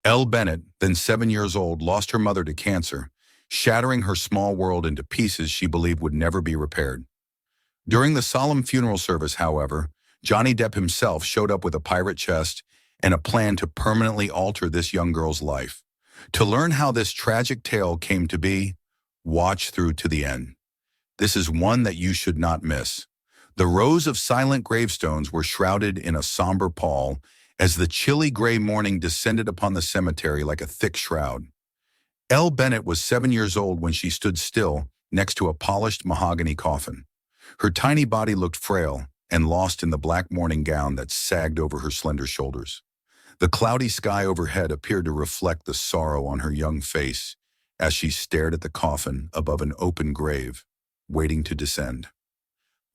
Elle Bennett, then 7 years old, lost her mother to cancer, shattering her small world into pieces she believed would never be repaired. During the solemn funeral service, however, Johnny Depp himself showed up with a pirate chest and a plan to permanently alter this young girl's life. To learn how this tragic tale came to be, watch through to the end. This is one that you should not miss. The rows of silent gravestones were shrouded in a somber pall as the chilly gray morning descended upon the cemetery like a thick shroud. Elle Bennett was 7 years old when she stood still next to a polished mahogany coffin. Her tiny body looked frail and lost in the black mourning gown that sagged over her slender shoulders. The cloudy sky overhead appeared to reflect the sorrow on her young face as she stared at the coffin above an open grave, waiting to descend.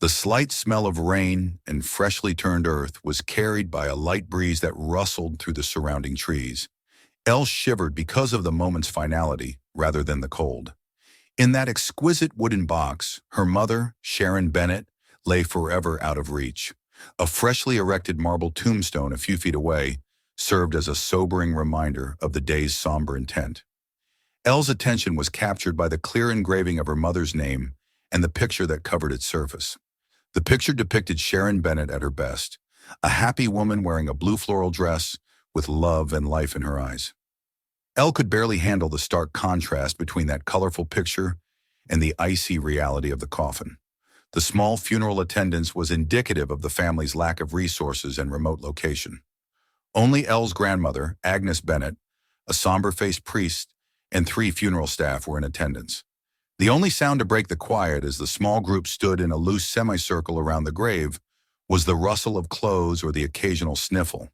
The slight smell of rain and freshly turned earth was carried by a light breeze that rustled through the surrounding trees. Elle shivered because of the moment's finality rather than the cold. In that exquisite wooden box, her mother, Sharon Bennett, lay forever out of reach. A freshly erected marble tombstone a few feet away served as a sobering reminder of the day's somber intent. Elle's attention was captured by the clear engraving of her mother's name and the picture that covered its surface. The picture depicted Sharon Bennett at her best, a happy woman wearing a blue floral dress with love and life in her eyes. Elle could barely handle the stark contrast between that colorful picture and the icy reality of the coffin. The small funeral attendance was indicative of the family's lack of resources and remote location. Only Elle's grandmother, Agnes Bennett, a somber-faced priest, and 3 funeral staff were in attendance. The only sound to break the quiet as the small group stood in a loose semicircle around the grave was the rustle of clothes or the occasional sniffle.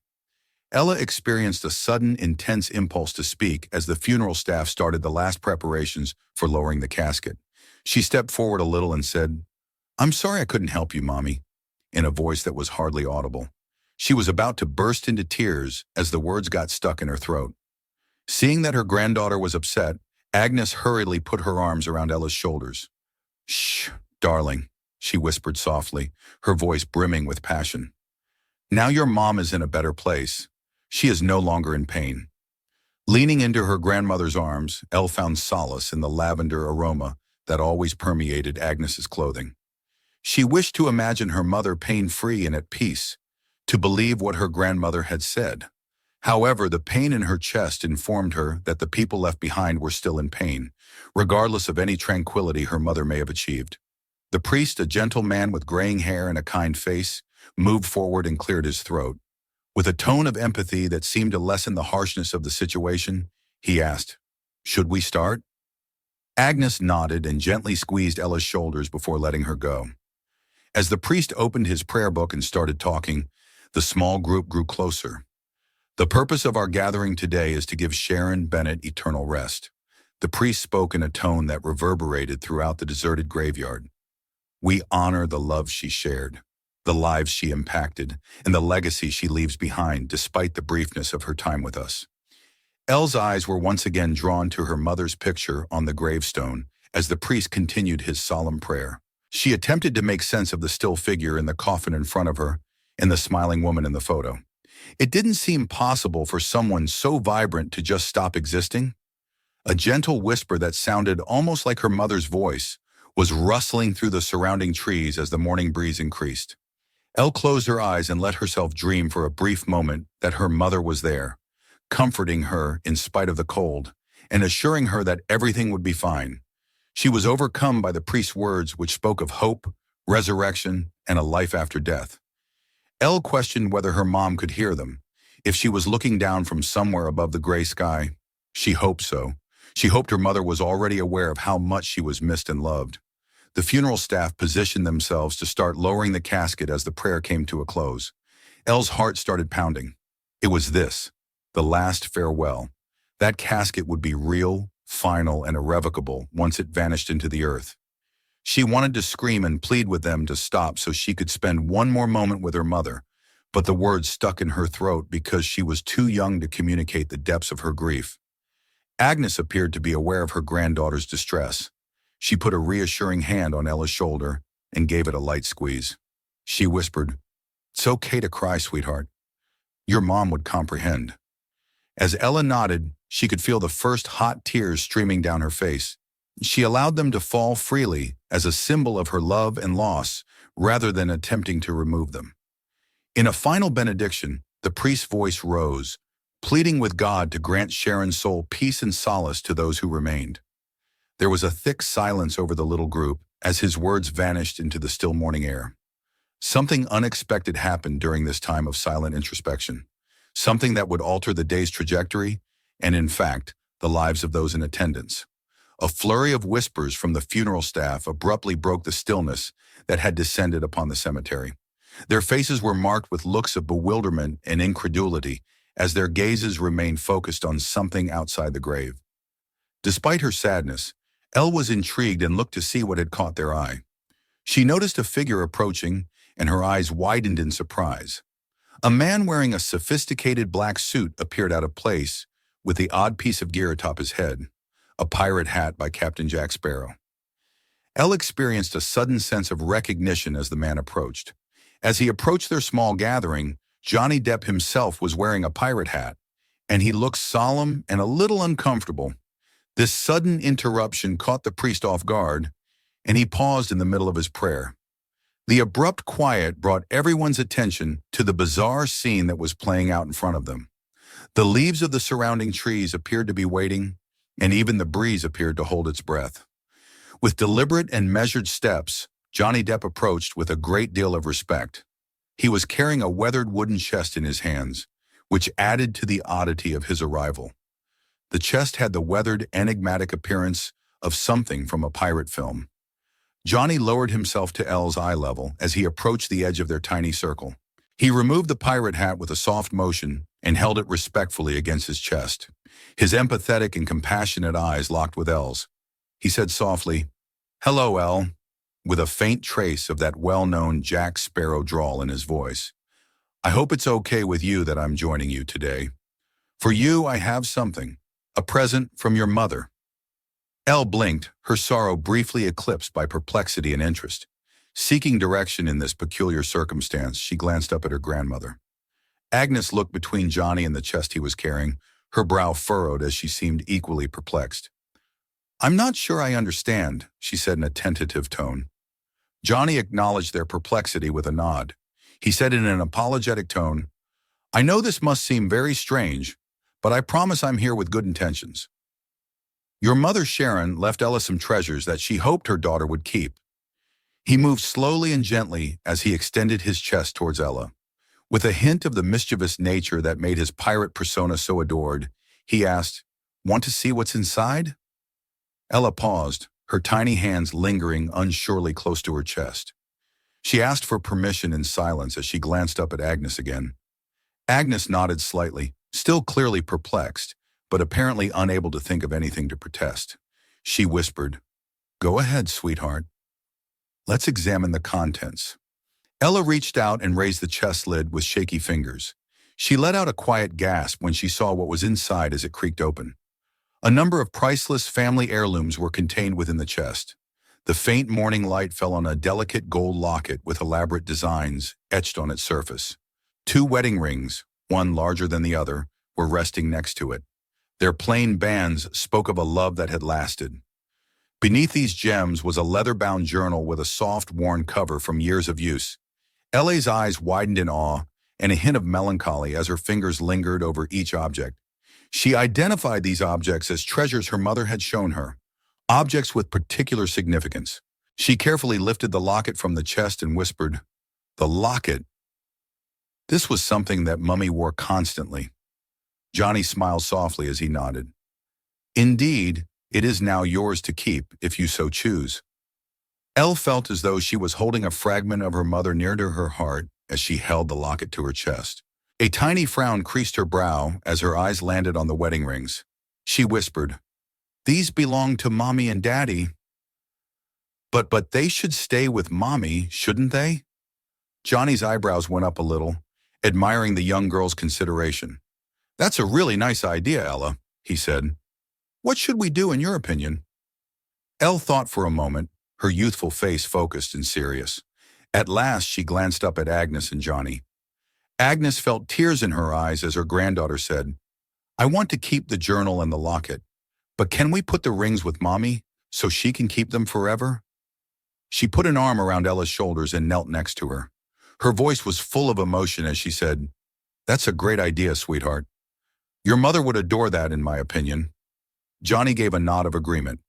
Ella experienced a sudden, intense impulse to speak as the funeral staff started the last preparations for lowering the casket. She stepped forward a little and said, "I'm sorry I couldn't help you, Mommy," in a voice that was hardly audible. She was about to burst into tears as the words got stuck in her throat. Seeing that her granddaughter was upset, Agnes hurriedly put her arms around Ella's shoulders. "Shh, darling," she whispered softly, her voice brimming with passion. "Now your mom is in a better place. She is no longer in pain." Leaning into her grandmother's arms, Elle found solace in the lavender aroma that always permeated Agnes's clothing. She wished to imagine her mother pain-free and at peace, to believe what her grandmother had said. However, the pain in her chest informed her that the people left behind were still in pain, regardless of any tranquility her mother may have achieved. The priest, a gentle man with graying hair and a kind face, moved forward and cleared his throat. With a tone of empathy that seemed to lessen the harshness of the situation, he asked, "Should we start?" Agnes nodded and gently squeezed Ella's shoulders before letting her go. As the priest opened his prayer book and started talking, the small group grew closer. "The purpose of our gathering today is to give Sharon Bennett eternal rest." The priest spoke in a tone that reverberated throughout the deserted graveyard. "We honor the love she shared, the lives she impacted, and the legacy she leaves behind despite the briefness of her time with us." Elle's eyes were once again drawn to her mother's picture on the gravestone as the priest continued his solemn prayer. She attempted to make sense of the still figure in the coffin in front of her and the smiling woman in the photo. It didn't seem possible for someone so vibrant to just stop existing. A gentle whisper that sounded almost like her mother's voice was rustling through the surrounding trees as the morning breeze increased. Elle closed her eyes and let herself dream for a brief moment that her mother was there, comforting her in spite of the cold, and assuring her that everything would be fine. She was overcome by the priest's words, which spoke of hope, resurrection, and a life after death. Elle questioned whether her mom could hear them. If she was looking down from somewhere above the gray sky, she hoped so. She hoped her mother was already aware of how much she was missed and loved. The funeral staff positioned themselves to start lowering the casket as the prayer came to a close. Elle's heart started pounding. It was this, the last farewell. That casket would be real, final, and irrevocable once it vanished into the earth. She wanted to scream and plead with them to stop so she could spend one more moment with her mother, but the words stuck in her throat because she was too young to communicate the depths of her grief. Agnes appeared to be aware of her granddaughter's distress. She put a reassuring hand on Ella's shoulder and gave it a light squeeze. She whispered, "It's okay to cry, sweetheart. Your mom would comprehend." As Ella nodded, she could feel the first hot tears streaming down her face. She allowed them to fall freely as a symbol of her love and loss, rather than attempting to remove them. In a final benediction, the priest's voice rose, pleading with God to grant Sharon's soul peace and solace to those who remained. There was a thick silence over the little group as his words vanished into the still morning air. Something unexpected happened during this time of silent introspection, something that would alter the day's trajectory and, in fact, the lives of those in attendance. A flurry of whispers from the funeral staff abruptly broke the stillness that had descended upon the cemetery. Their faces were marked with looks of bewilderment and incredulity as their gazes remained focused on something outside the grave. Despite her sadness, Elle was intrigued and looked to see what had caught their eye. She noticed a figure approaching, and her eyes widened in surprise. A man wearing a sophisticated black suit appeared out of place, with the odd piece of gear atop his head, a pirate hat by Captain Jack Sparrow. Elle experienced a sudden sense of recognition as the man approached. As he approached their small gathering, Johnny Depp himself was wearing a pirate hat, and he looked solemn and a little uncomfortable. This sudden interruption caught the priest off guard, and he paused in the middle of his prayer. The abrupt quiet brought everyone's attention to the bizarre scene that was playing out in front of them. The leaves of the surrounding trees appeared to be waiting, and even the breeze appeared to hold its breath. With deliberate and measured steps, Johnny Depp approached with a great deal of respect. He was carrying a weathered wooden chest in his hands, which added to the oddity of his arrival. The chest had the weathered, enigmatic appearance of something from a pirate film. Johnny lowered himself to Elle's eye level as he approached the edge of their tiny circle. He removed the pirate hat with a soft motion and held it respectfully against his chest. His empathetic and compassionate eyes locked with Elle's. He said softly, "Hello, Elle," with a faint trace of that well-known Jack Sparrow drawl in his voice. "I hope it's okay with you that I'm joining you today. For you, I have something, a present from your mother." Elle blinked, her sorrow briefly eclipsed by perplexity and interest. Seeking direction in this peculiar circumstance, she glanced up at her grandmother. Agnes looked between Johnny and the chest he was carrying, her brow furrowed as she seemed equally perplexed. "I'm not sure I understand," she said in a tentative tone. Johnny acknowledged their perplexity with a nod. He said in an apologetic tone, "I know this must seem very strange, but I promise I'm here with good intentions. Your mother Sharon left Ella some treasures that she hoped her daughter would keep." He moved slowly and gently as he extended his chest towards Ella. With a hint of the mischievous nature that made his pirate persona so adored, he asked, "Want to see what's inside?" Ella paused, her tiny hands lingering unsurely close to her chest. She asked for permission in silence as she glanced up at Agnes again. Agnes nodded slightly, still clearly perplexed, but apparently unable to think of anything to protest. She whispered, "Go ahead, sweetheart. Let's examine the contents." Ella reached out and raised the chest lid with shaky fingers. She let out a quiet gasp when she saw what was inside as it creaked open. A number of priceless family heirlooms were contained within the chest. The faint morning light fell on a delicate gold locket with elaborate designs etched on its surface. 2 wedding rings, one larger than the other, were resting next to it. Their plain bands spoke of a love that had lasted. Beneath these gems was a leather-bound journal with a soft, worn cover from years of use. Ella's eyes widened in awe and a hint of melancholy as her fingers lingered over each object. She identified these objects as treasures her mother had shown her, objects with particular significance. She carefully lifted the locket from the chest and whispered, "The locket. This was something that Mummy wore constantly." Johnny smiled softly as he nodded. "Indeed, it is now yours to keep if you so choose." Elle felt as though she was holding a fragment of her mother near to her heart as she held the locket to her chest. A tiny frown creased her brow as her eyes landed on the wedding rings. She whispered, "These belong to Mommy and Daddy." But they should stay with Mommy, shouldn't they?" Johnny's eyebrows went up a little, admiring the young girl's consideration. "That's a really nice idea, Ella," he said. "What should we do in your opinion?" Elle thought for a moment, her youthful face focused and serious. At last she glanced up at Agnes and Johnny. Agnes felt tears in her eyes as her granddaughter said, I want to keep the journal and the locket, but can we put the rings with Mommy so she can keep them forever? She put an arm around Ella's shoulders and knelt next to her. Her voice was full of emotion as she said, "That's a great idea, sweetheart. Your mother would adore that, in my opinion." Johnny gave a nod of agreement.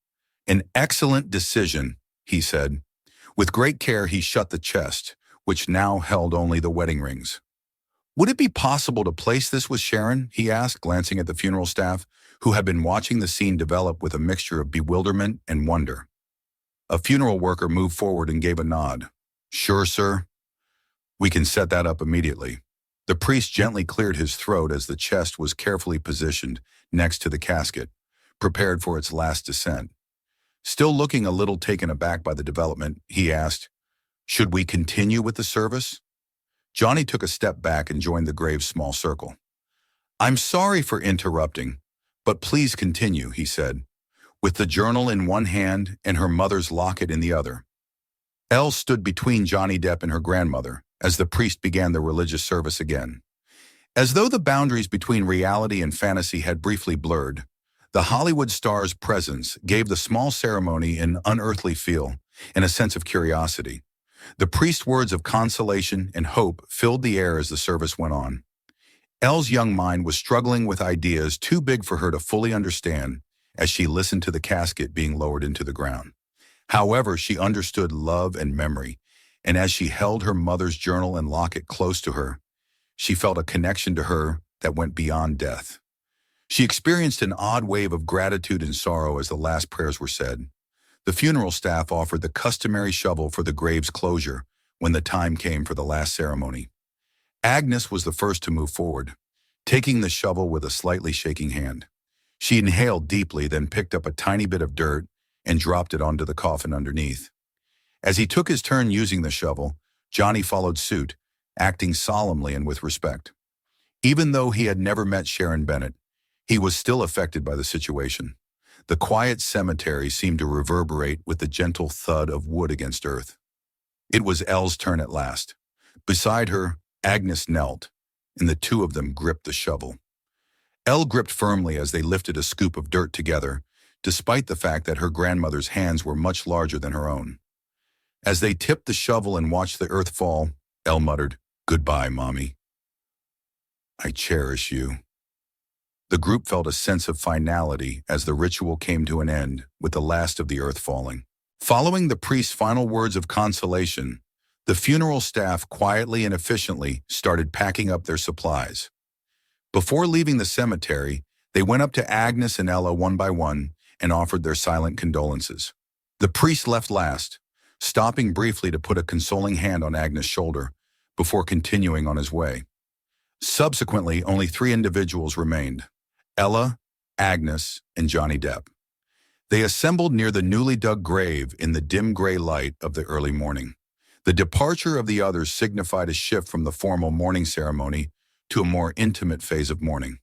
"An excellent decision," he said. With great care, he shut the chest, which now held only the wedding rings. "Would it be possible to place this with Sharon?" he asked, glancing at the funeral staff, who had been watching the scene develop with a mixture of bewilderment and wonder. A funeral worker moved forward and gave a nod. "Sure, sir. We can set that up immediately." The priest gently cleared his throat as the chest was carefully positioned next to the casket, prepared for its last descent. Still looking a little taken aback by the development, he asked, "Should we continue with the service?" Johnny took a step back and joined the grave's small circle. "I'm sorry for interrupting, but please continue," he said, with the journal in one hand and her mother's locket in the other. Elle stood between Johnny Depp and her grandmother as the priest began the religious service again. As though the boundaries between reality and fantasy had briefly blurred, the Hollywood star's presence gave the small ceremony an unearthly feel and a sense of curiosity. The priest's words of consolation and hope filled the air as the service went on. Elle's young mind was struggling with ideas too big for her to fully understand as she listened to the casket being lowered into the ground. However, she understood love and memory, and as she held her mother's journal and locket close to her, she felt a connection to her that went beyond death. She experienced an odd wave of gratitude and sorrow as the last prayers were said. The funeral staff offered the customary shovel for the grave's closure when the time came for the last ceremony. Agnes was the first to move forward, taking the shovel with a slightly shaking hand. She inhaled deeply, then picked up a tiny bit of dirt and dropped it onto the coffin underneath. As he took his turn using the shovel, Johnny followed suit, acting solemnly and with respect. Even though he had never met Sharon Bennett, he was still affected by the situation. The quiet cemetery seemed to reverberate with the gentle thud of wood against earth. It was Elle's turn at last. Beside her, Agnes knelt, and the two of them gripped the shovel. Elle gripped firmly as they lifted a scoop of dirt together, despite the fact that her grandmother's hands were much larger than her own. As they tipped the shovel and watched the earth fall, Elle muttered, "Goodbye, Mommy. I cherish you." The group felt a sense of finality as the ritual came to an end, with the last of the earth falling. Following the priest's final words of consolation, the funeral staff quietly and efficiently started packing up their supplies. Before leaving the cemetery, they went up to Agnes and Ella one by one and offered their silent condolences. The priest left last, stopping briefly to put a consoling hand on Agnes' shoulder before continuing on his way. Subsequently, only 3 individuals remained: Ella, Agnes, and Johnny Depp. They assembled near the newly dug grave in the dim gray light of the early morning. The departure of the others signified a shift from the formal mourning ceremony to a more intimate phase of mourning.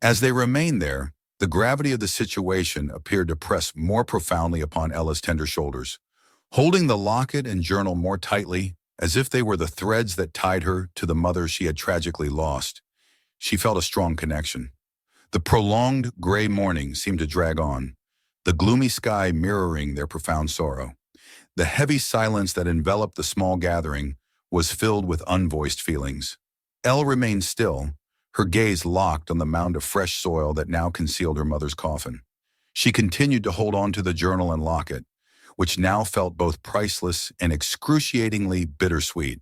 As they remained there, the gravity of the situation appeared to press more profoundly upon Ella's tender shoulders. Holding the locket and journal more tightly, as if they were the threads that tied her to the mother she had tragically lost, she felt a strong connection. The prolonged gray morning seemed to drag on, the gloomy sky mirroring their profound sorrow. The heavy silence that enveloped the small gathering was filled with unvoiced feelings. Elle remained still, her gaze locked on the mound of fresh soil that now concealed her mother's coffin. She continued to hold on to the journal and locket, which now felt both priceless and excruciatingly bittersweet.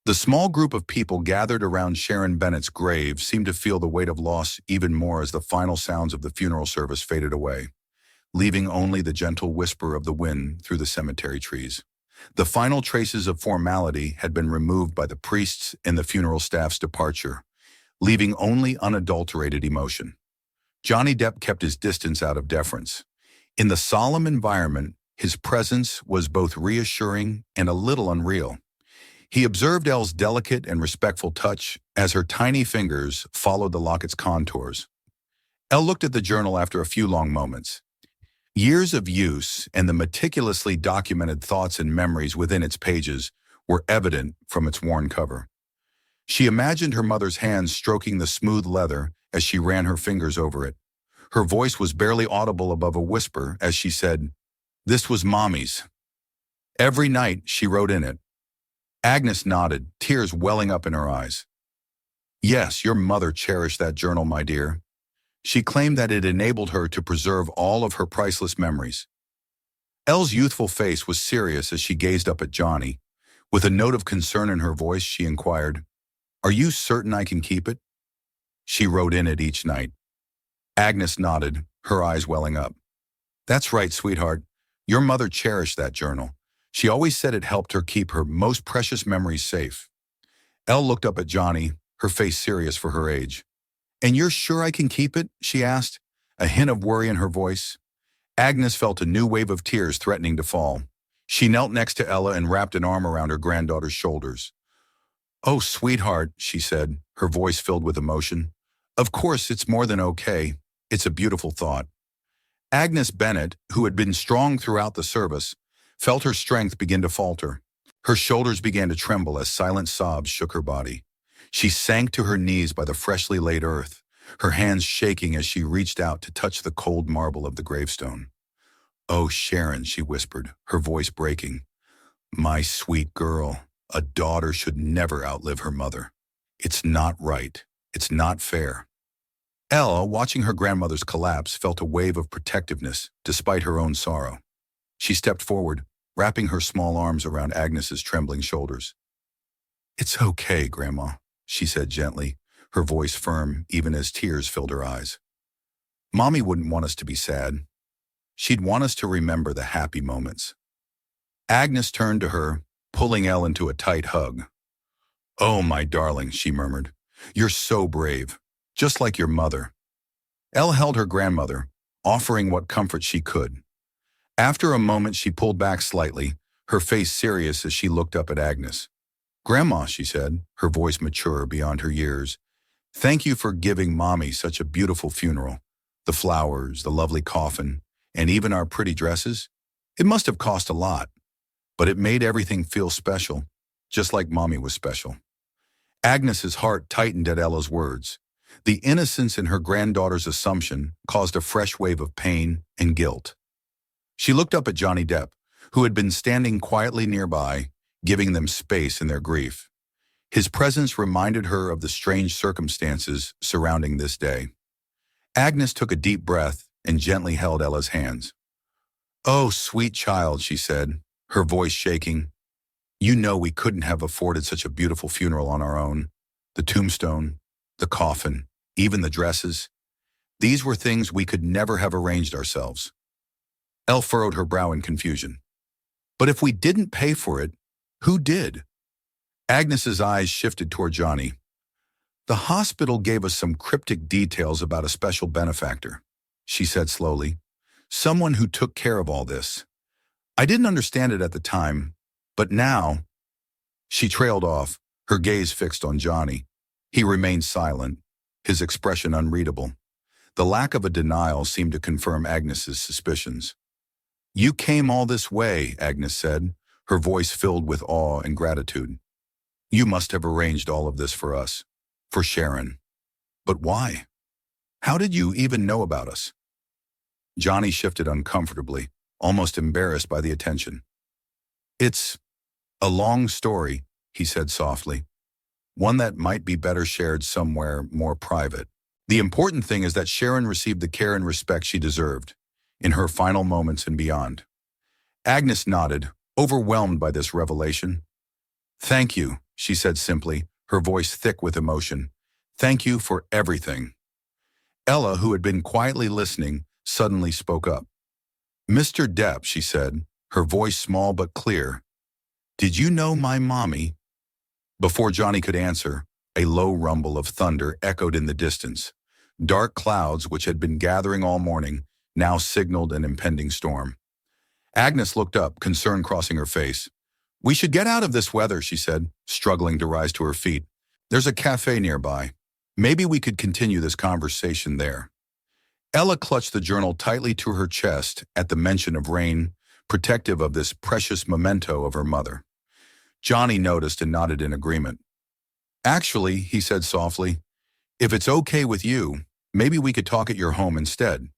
The small group of people gathered around Sharon Bennett's grave seemed to feel the weight of loss even more as the final sounds of the funeral service faded away, leaving only the gentle whisper of the wind through the cemetery trees. The final traces of formality had been removed by the priests and the funeral staff's departure, leaving only unadulterated emotion. Johnny Depp kept his distance out of deference. In the solemn environment, his presence was both reassuring and a little unreal. He observed Elle's delicate and respectful touch as her tiny fingers followed the locket's contours. Elle looked at the journal after a few long moments. Years of use and the meticulously documented thoughts and memories within its pages were evident from its worn cover. She imagined her mother's hands stroking the smooth leather as she ran her fingers over it. Her voice was barely audible above a whisper as she said, "This was Mommy's." Every night, she wrote in it. Agnes nodded, tears welling up in her eyes. "Yes, your mother cherished that journal, my dear." She claimed that it enabled her to preserve all of her priceless memories. Elle's youthful face was serious as she gazed up at Johnny. With a note of concern in her voice, she inquired, "Are you certain I can keep it?" She wrote in it each night. Agnes nodded, her eyes welling up. "That's right, sweetheart. Your mother cherished that journal. She always said it helped her keep her most precious memories safe." Elle looked up at Johnny, her face serious for her age. "And you're sure I can keep it?" she asked, a hint of worry in her voice. Agnes felt a new wave of tears threatening to fall. She knelt next to Ella and wrapped an arm around her granddaughter's shoulders. "Oh, sweetheart," she said, her voice filled with emotion. "Of course, it's more than okay. It's a beautiful thought." Agnes Bennett, who had been strong throughout the service, felt her strength begin to falter. Her shoulders began to tremble as silent sobs shook her body. She sank to her knees by the freshly laid earth, her hands shaking as she reached out to touch the cold marble of the gravestone. "Oh, Sharon," she whispered, her voice breaking. "My sweet girl, a daughter should never outlive her mother. It's not right. It's not fair." Ella, watching her grandmother's collapse, felt a wave of protectiveness despite her own sorrow. She stepped forward, wrapping her small arms around Agnes's trembling shoulders. "It's okay, Grandma," she said gently, her voice firm even as tears filled her eyes. "Mommy wouldn't want us to be sad. She'd want us to remember the happy moments." Agnes turned to her, pulling Elle into a tight hug. "Oh, my darling," she murmured. "You're so brave, just like your mother." Elle held her grandmother, offering what comfort she could. After a moment, she pulled back slightly, her face serious as she looked up at Agnes. "Grandma," she said, her voice mature beyond her years, "thank you for giving Mommy such a beautiful funeral. The flowers, the lovely coffin, and even our pretty dresses. It must have cost a lot, but it made everything feel special, just like Mommy was special." Agnes's heart tightened at Ella's words. The innocence in her granddaughter's assumption caused a fresh wave of pain and guilt. She looked up at Johnny Depp, who had been standing quietly nearby, giving them space in their grief. His presence reminded her of the strange circumstances surrounding this day. Agnes took a deep breath and gently held Ella's hands. "Oh, sweet child," she said, her voice shaking. "You know we couldn't have afforded such a beautiful funeral on our own. The tombstone, the coffin, even the dresses. These were things we could never have arranged ourselves." Elle furrowed her brow in confusion. "But if we didn't pay for it, who did?" Agnes's eyes shifted toward Johnny. "The hospital gave us some cryptic details about a special benefactor," she said slowly. "Someone who took care of all this. I didn't understand it at the time, but now—" She trailed off, her gaze fixed on Johnny. He remained silent, his expression unreadable. The lack of a denial seemed to confirm Agnes's suspicions. "You came all this way," Agnes said, her voice filled with awe and gratitude. "You must have arranged all of this for us, for Sharon. But why? How did you even know about us?" Johnny shifted uncomfortably, almost embarrassed by the attention. "It's a long story," he said softly. "One that might be better shared somewhere more private. The important thing is that Sharon received the care and respect she deserved, in her final moments and beyond." Agnes nodded, overwhelmed by this revelation. "Thank you," she said simply, her voice thick with emotion. "Thank you for everything." Ella, who had been quietly listening, suddenly spoke up. "Mr. Depp," she said, her voice small but clear, "did you know my mommy?" Before Johnny could answer, a low rumble of thunder echoed in the distance. Dark clouds, which had been gathering all morning, now signaled an impending storm. Agnes looked up, concern crossing her face. "We should get out of this weather," she said, struggling to rise to her feet. "There's a cafe nearby. Maybe we could continue this conversation there." Ella clutched the journal tightly to her chest at the mention of rain, protective of this precious memento of her mother. Johnny noticed and nodded in agreement. "Actually," he said softly, "if it's okay with you, Maybe we could talk at your home instead.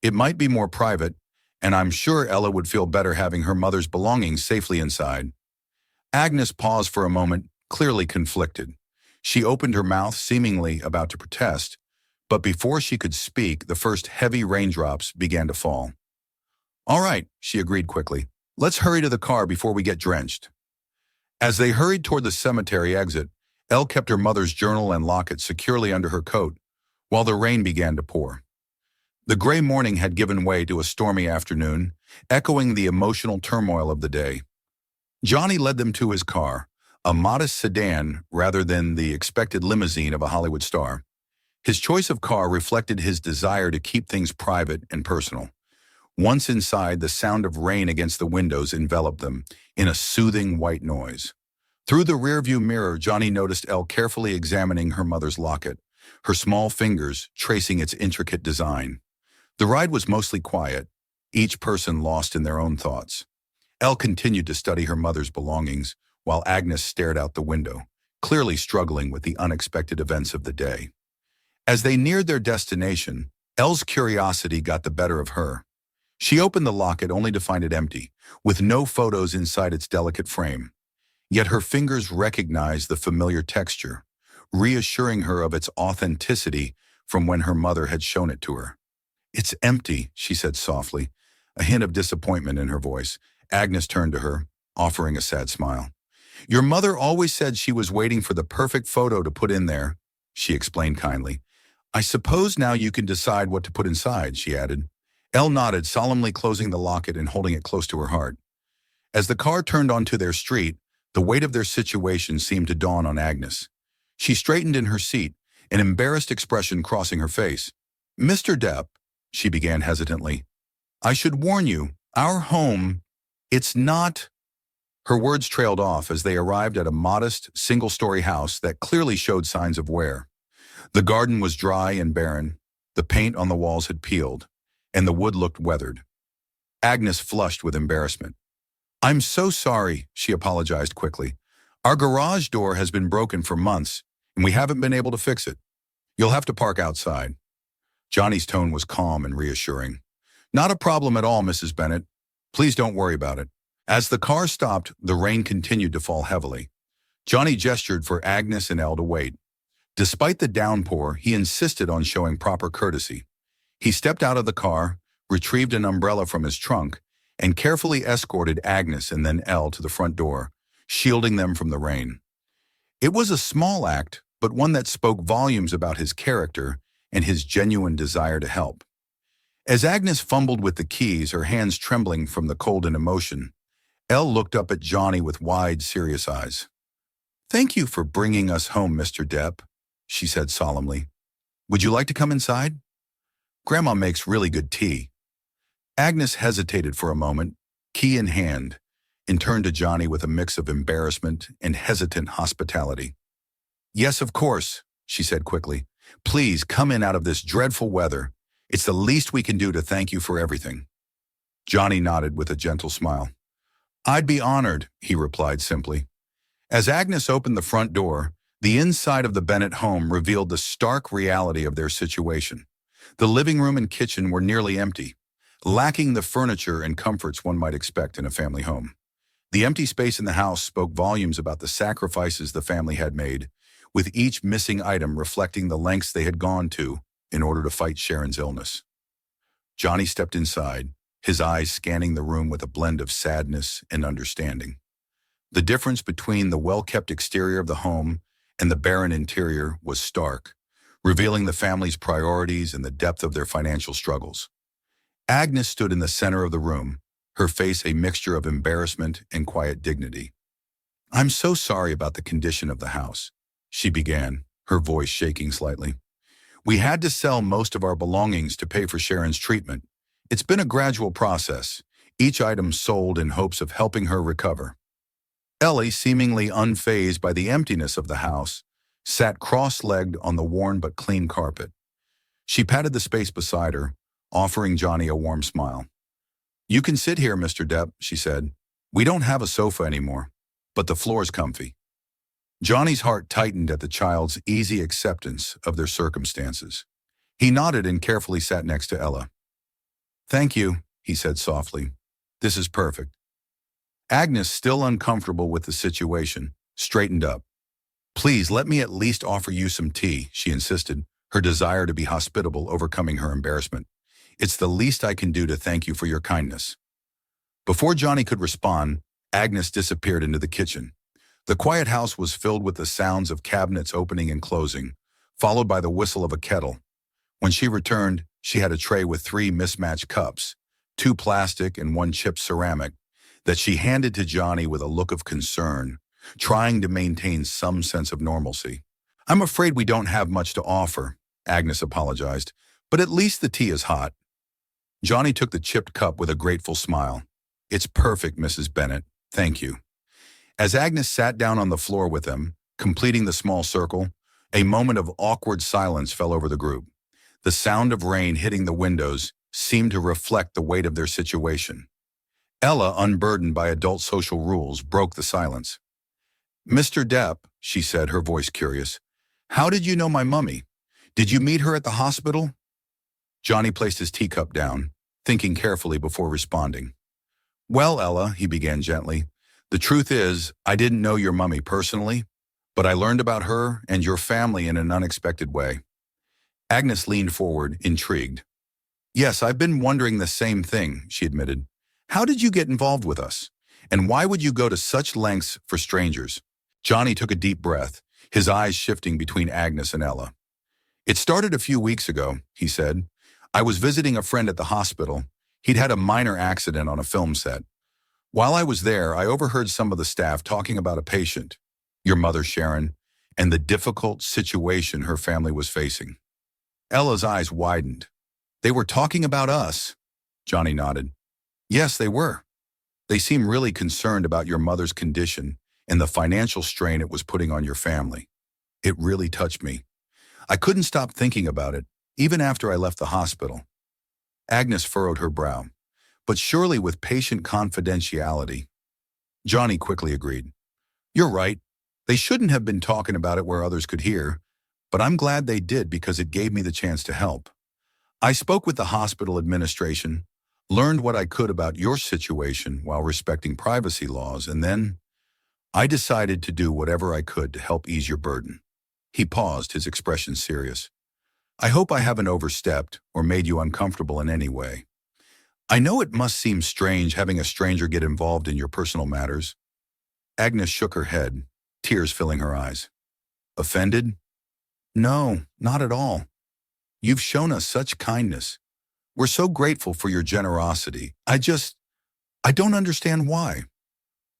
It might be more private, and I'm sure Ella would feel better having her mother's belongings safely inside." Agnes paused for a moment, clearly conflicted. She opened her mouth, seemingly about to protest, but before she could speak, the first heavy raindrops began to fall. "All right," she agreed quickly. "Let's hurry to the car before we get drenched." As they hurried toward the cemetery exit, Elle kept her mother's journal and locket securely under her coat, while the rain began to pour. The gray morning had given way to a stormy afternoon, echoing the emotional turmoil of the day. Johnny led them to his car, a modest sedan rather than the expected limousine of a Hollywood star. His choice of car reflected his desire to keep things private and personal. Once inside, the sound of rain against the windows enveloped them in a soothing white noise. Through the rearview mirror, Johnny noticed Elle carefully examining her mother's locket, her small fingers tracing its intricate design. The ride was mostly quiet, each person lost in their own thoughts. Elle continued to study her mother's belongings, while Agnes stared out the window, clearly struggling with the unexpected events of the day. As they neared their destination, Elle's curiosity got the better of her. She opened the locket only to find it empty, with no photos inside its delicate frame. Yet her fingers recognized the familiar texture, reassuring her of its authenticity from when her mother had shown it to her. "It's empty," she said softly, a hint of disappointment in her voice. Agnes turned to her, offering a sad smile. "Your mother always said she was waiting for the perfect photo to put in there," she explained kindly. "I suppose now you can decide what to put inside," she added. Elle nodded, solemnly closing the locket and holding it close to her heart. As the car turned onto their street, the weight of their situation seemed to dawn on Agnes. She straightened in her seat, an embarrassed expression crossing her face. "Mr. Depp," she began hesitantly, "I should warn you, our home, it's not—" Her words trailed off as they arrived at a modest, single-story house that clearly showed signs of wear. The garden was dry and barren, the paint on the walls had peeled, and the wood looked weathered. Agnes flushed with embarrassment. "I'm so sorry," she apologized quickly. "Our garage door has been broken for months, and we haven't been able to fix it. You'll have to park outside." Johnny's tone was calm and reassuring. "Not a problem at all, Mrs. Bennett. Please don't worry about it." As the car stopped, the rain continued to fall heavily. Johnny gestured for Agnes and Elle to wait. Despite the downpour, he insisted on showing proper courtesy. He stepped out of the car, retrieved an umbrella from his trunk, and carefully escorted Agnes and then Elle to the front door, shielding them from the rain. It was a small act, but one that spoke volumes about his character and his genuine desire to help. As Agnes fumbled with the keys, her hands trembling from the cold and emotion, Elle looked up at Johnny with wide, serious eyes. "Thank you for bringing us home, Mr. Depp," she said solemnly. "Would you like to come inside? Grandma makes really good tea." Agnes hesitated for a moment, key in hand, and turned to Johnny with a mix of embarrassment and hesitant hospitality. "Yes, of course," she said quickly. "Please come in out of this dreadful weather. It's the least we can do to thank you for everything." Johnny nodded with a gentle smile. "I'd be honored," he replied simply. As Agnes opened the front door, the inside of the Bennett home revealed the stark reality of their situation. The living room and kitchen were nearly empty, lacking the furniture and comforts one might expect in a family home. The empty space in the house spoke volumes about the sacrifices the family had made, with each missing item reflecting the lengths they had gone to in order to fight Sharon's illness. Johnny stepped inside, his eyes scanning the room with a blend of sadness and understanding. The difference between the well-kept exterior of the home and the barren interior was stark, revealing the family's priorities and the depth of their financial struggles. Agnes stood in the center of the room, her face a mixture of embarrassment and quiet dignity. "I'm so sorry about the condition of the house," she began, her voice shaking slightly. "We had to sell most of our belongings to pay for Sharon's treatment. It's been a gradual process, each item sold in hopes of helping her recover." Ellie, seemingly unfazed by the emptiness of the house, sat cross-legged on the worn but clean carpet. She patted the space beside her, offering Johnny a warm smile. "You can sit here, Mr. Depp," she said. "We don't have a sofa anymore, but the floor's comfy." Johnny's heart tightened at the child's easy acceptance of their circumstances. He nodded and carefully sat next to Ella. "Thank you," he said softly. "This is perfect." Agnes, still uncomfortable with the situation, straightened up. "Please, let me at least offer you some tea," she insisted, her desire to be hospitable overcoming her embarrassment. "It's the least I can do to thank you for your kindness." Before Johnny could respond, Agnes disappeared into the kitchen. The quiet house was filled with the sounds of cabinets opening and closing, followed by the whistle of a kettle. When she returned, she had a tray with 3 mismatched cups, 2 plastic and 1 chipped ceramic, that she handed to Johnny with a look of concern, trying to maintain some sense of normalcy. "I'm afraid we don't have much to offer," Agnes apologized, "but at least the tea is hot." Johnny took the chipped cup with a grateful smile. "It's perfect, Mrs. Bennet. Thank you." As Agnes sat down on the floor with them, completing the small circle, a moment of awkward silence fell over the group. The sound of rain hitting the windows seemed to reflect the weight of their situation. Ella, unburdened by adult social rules, broke the silence. "Mr. Depp," she said, her voice curious, "how did you know my mummy? Did you meet her at the hospital?" Johnny placed his teacup down, thinking carefully before responding. "Well, Ella," he began gently, "the truth is, I didn't know your mummy personally, but I learned about her and your family in an unexpected way." Agnes leaned forward, intrigued. "Yes, I've been wondering the same thing," she admitted. "How did you get involved with us? And why would you go to such lengths for strangers?" Johnny took a deep breath, his eyes shifting between Agnes and Ella. "It started a few weeks ago," he said. "I was visiting a friend at the hospital. He'd had a minor accident on a film set. While I was there, I overheard some of the staff talking about a patient, your mother Sharon, and the difficult situation her family was facing." Ella's eyes widened. "They were talking about us?" Johnny nodded. "Yes, they were. They seem really concerned about your mother's condition and the financial strain it was putting on your family. It really touched me. I couldn't stop thinking about it, even after I left the hospital." Agnes furrowed her brow. "But surely with patient confidentiality." Johnny quickly agreed. "You're right. They shouldn't have been talking about it where others could hear, but I'm glad they did because it gave me the chance to help. I spoke with the hospital administration, learned what I could about your situation while respecting privacy laws, and then I decided to do whatever I could to help ease your burden." He paused, his expression serious. "I hope I haven't overstepped or made you uncomfortable in any way. I know it must seem strange having a stranger get involved in your personal matters." Agnes shook her head, tears filling her eyes. "Offended? No, not at all. You've shown us such kindness. We're so grateful for your generosity. I don't understand why.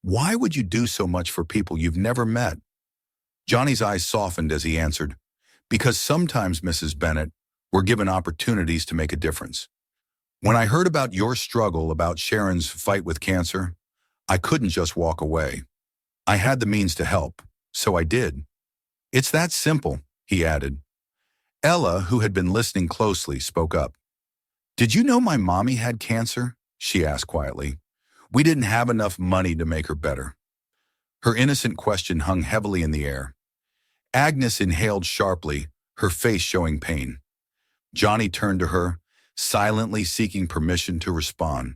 Why would you do so much for people you've never met?" Johnny's eyes softened as he answered, "Because sometimes, Mrs. Bennet, we're given opportunities to make a difference. When I heard about your struggle, about Sharon's fight with cancer, I couldn't just walk away. I had the means to help, so I did. It's that simple," he added. Ella, who had been listening closely, spoke up. "Did you know my mommy had cancer?" she asked quietly. "We didn't have enough money to make her better." Her innocent question hung heavily in the air. Agnes inhaled sharply, her face showing pain. Johnny turned to her, silently seeking permission to respond.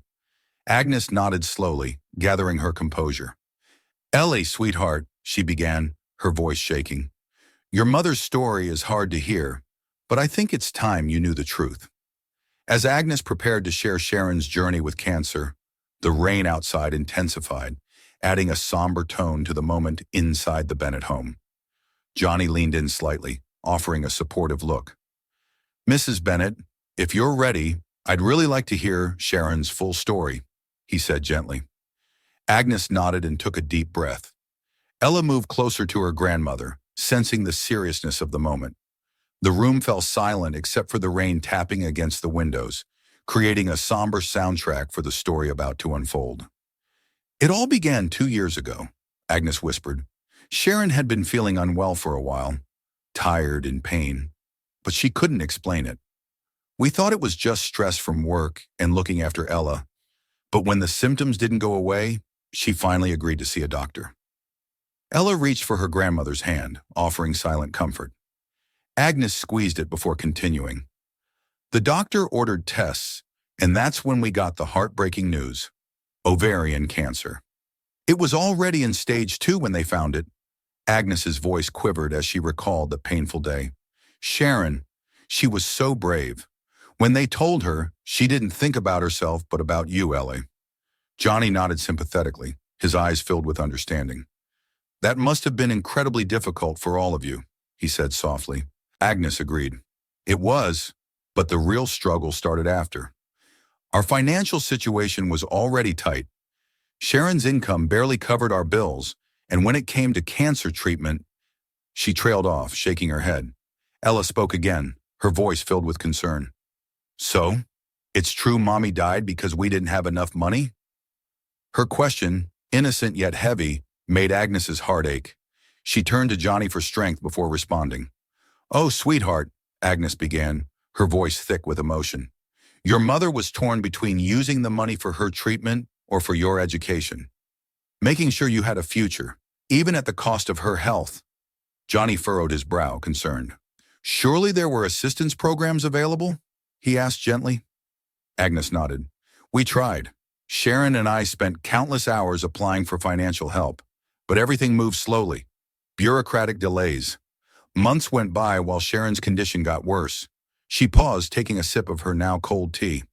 Agnes nodded slowly, gathering her composure. "Ellie, sweetheart," she began, her voice shaking. "Your mother's story is hard to hear, but I think it's time you knew the truth." As Agnes prepared to share Sharon's journey with cancer, the rain outside intensified, adding a somber tone to the moment inside the Bennet home. Johnny leaned in slightly, offering a supportive look. "Mrs. Bennet, if you're ready, I'd really like to hear Sharon's full story," he said gently. Agnes nodded and took a deep breath. Ella moved closer to her grandmother, sensing the seriousness of the moment. The room fell silent except for the rain tapping against the windows, creating a somber soundtrack for the story about to unfold. "It all began 2 years ago," Agnes whispered. "Sharon had been feeling unwell for a while, tired, in pain, but she couldn't explain it. We thought it was just stress from work and looking after Ella, but when the symptoms didn't go away, she finally agreed to see a doctor." Ella reached for her grandmother's hand, offering silent comfort. Agnes squeezed it before continuing. The doctor ordered tests, and that's when we got the heartbreaking news. Ovarian cancer. It was already in stage 2 when they found it. Agnes's voice quivered as she recalled the painful day. Sharon, she was so brave. When they told her, she didn't think about herself but about you, Ellie. Johnny nodded sympathetically, his eyes filled with understanding. That must have been incredibly difficult for all of you, he said softly. Agnes agreed. It was, but the real struggle started after. Our financial situation was already tight. Sharon's income barely covered our bills, and when it came to cancer treatment, she trailed off, shaking her head. Ella spoke again, her voice filled with concern. So, it's true Mommy died because we didn't have enough money? Her question, innocent yet heavy, made Agnes's heart ache. She turned to Johnny for strength before responding. Oh, sweetheart, Agnes began, her voice thick with emotion. Your mother was torn between using the money for her treatment or for your education. Making sure you had a future, even at the cost of her health. Johnny furrowed his brow, concerned. Surely there were assistance programs available? He asked gently. Agnes nodded. We tried. Sharon and I spent countless hours applying for financial help, but everything moved slowly. Bureaucratic delays. Months went by while Sharon's condition got worse. She paused, taking a sip of her now cold tea.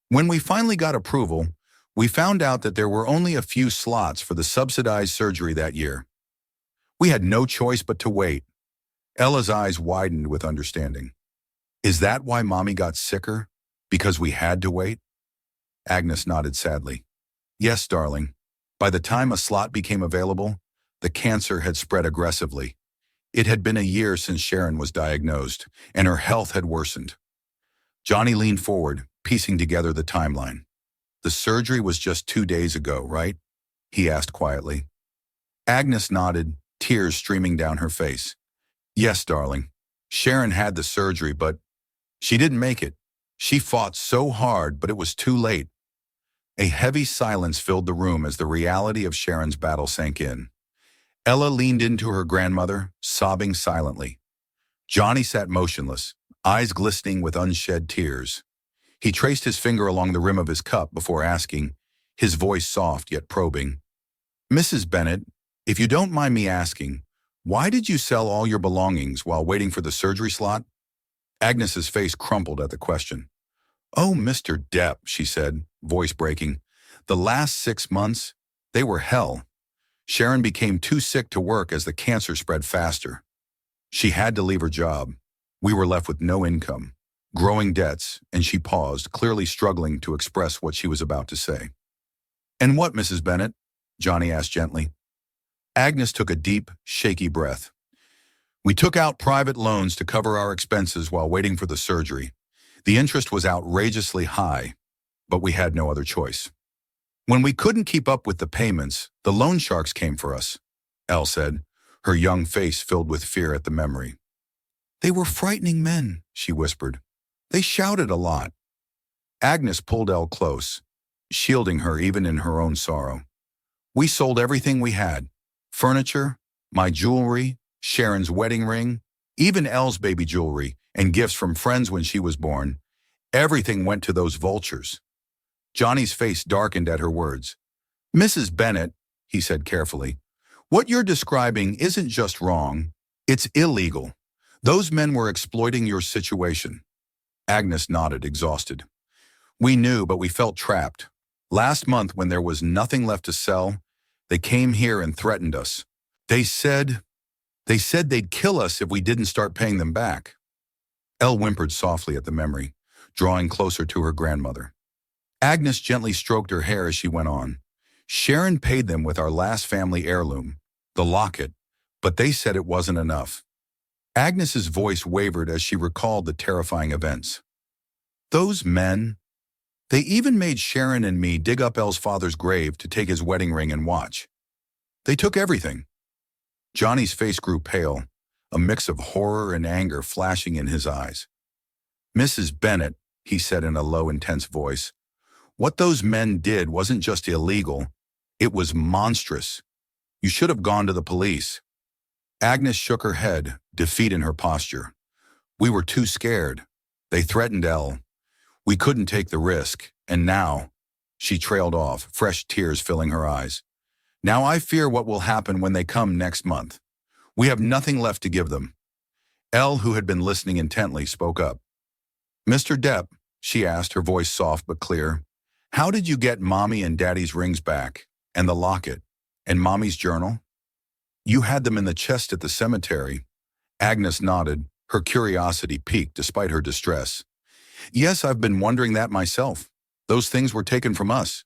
When we finally got approval, we found out that there were only a few slots for the subsidized surgery that year. We had no choice but to wait. Ella's eyes widened with understanding. Is that why Mommy got sicker? Because we had to wait? Agnes nodded sadly. Yes, darling. By the time a slot became available, the cancer had spread aggressively. It had been a year since Sharon was diagnosed, and her health had worsened. Johnny leaned forward, piecing together the timeline. The surgery was just 2 days ago, right? He asked quietly. Agnes nodded, tears streaming down her face. Yes, darling. Sharon had the surgery, but she didn't make it. She fought so hard, but it was too late. A heavy silence filled the room as the reality of Sharon's battle sank in. Ella leaned into her grandmother, sobbing silently. Johnny sat motionless, eyes glistening with unshed tears. He traced his finger along the rim of his cup before asking, his voice soft yet probing, Mrs. Bennett, if you don't mind me asking, why did you sell all your belongings while waiting for the surgery slot? Agnes's face crumpled at the question. Oh, Mr. Depp, she said, voice breaking. The last 6 months, they were hell. Sharon became too sick to work as the cancer spread faster. She had to leave her job. We were left with no income, growing debts, and she paused, clearly struggling to express what she was about to say. And what, Mrs. Bennett? Johnny asked gently. Agnes took a deep, shaky breath. We took out private loans to cover our expenses while waiting for the surgery. The interest was outrageously high, but we had no other choice. When we couldn't keep up with the payments, the loan sharks came for us, Elle said, her young face filled with fear at the memory. They were frightening men, she whispered. They shouted a lot. Agnes pulled Elle close, shielding her even in her own sorrow. We sold everything we had, furniture, my jewelry, Sharon's wedding ring, even Elle's baby jewelry, and gifts from friends when she was born. Everything went to those vultures. Johnny's face darkened at her words. Mrs. Bennett, he said carefully, what you're describing isn't just wrong, it's illegal. Those men were exploiting your situation. Agnes nodded, exhausted. We knew, but we felt trapped. Last month, when there was nothing left to sell, they came here and threatened us. They said they'd kill us if we didn't start paying them back. Elle whimpered softly at the memory, drawing closer to her grandmother. Agnes gently stroked her hair as she went on. Sharon paid them with our last family heirloom, the locket, but they said it wasn't enough. Agnes's voice wavered as she recalled the terrifying events. Those men, they even made Sharon and me dig up Elle's father's grave to take his wedding ring and watch. They took everything. Johnny's face grew pale, a mix of horror and anger flashing in his eyes. Mrs. Bennett, he said in a low, intense voice, what those men did wasn't just illegal, it was monstrous. You should have gone to the police. Agnes shook her head, defeat in her posture. We were too scared. They threatened Elle. We couldn't take the risk, and now, she trailed off, fresh tears filling her eyes. Now I fear what will happen when they come next month. We have nothing left to give them. Elle, who had been listening intently, spoke up. Mr. Depp, she asked, her voice soft but clear, how did you get Mommy and Daddy's rings back, and the locket, and Mommy's journal? You had them in the chest at the cemetery. Agnes nodded, her curiosity piqued despite her distress. Yes, I've been wondering that myself. Those things were taken from us.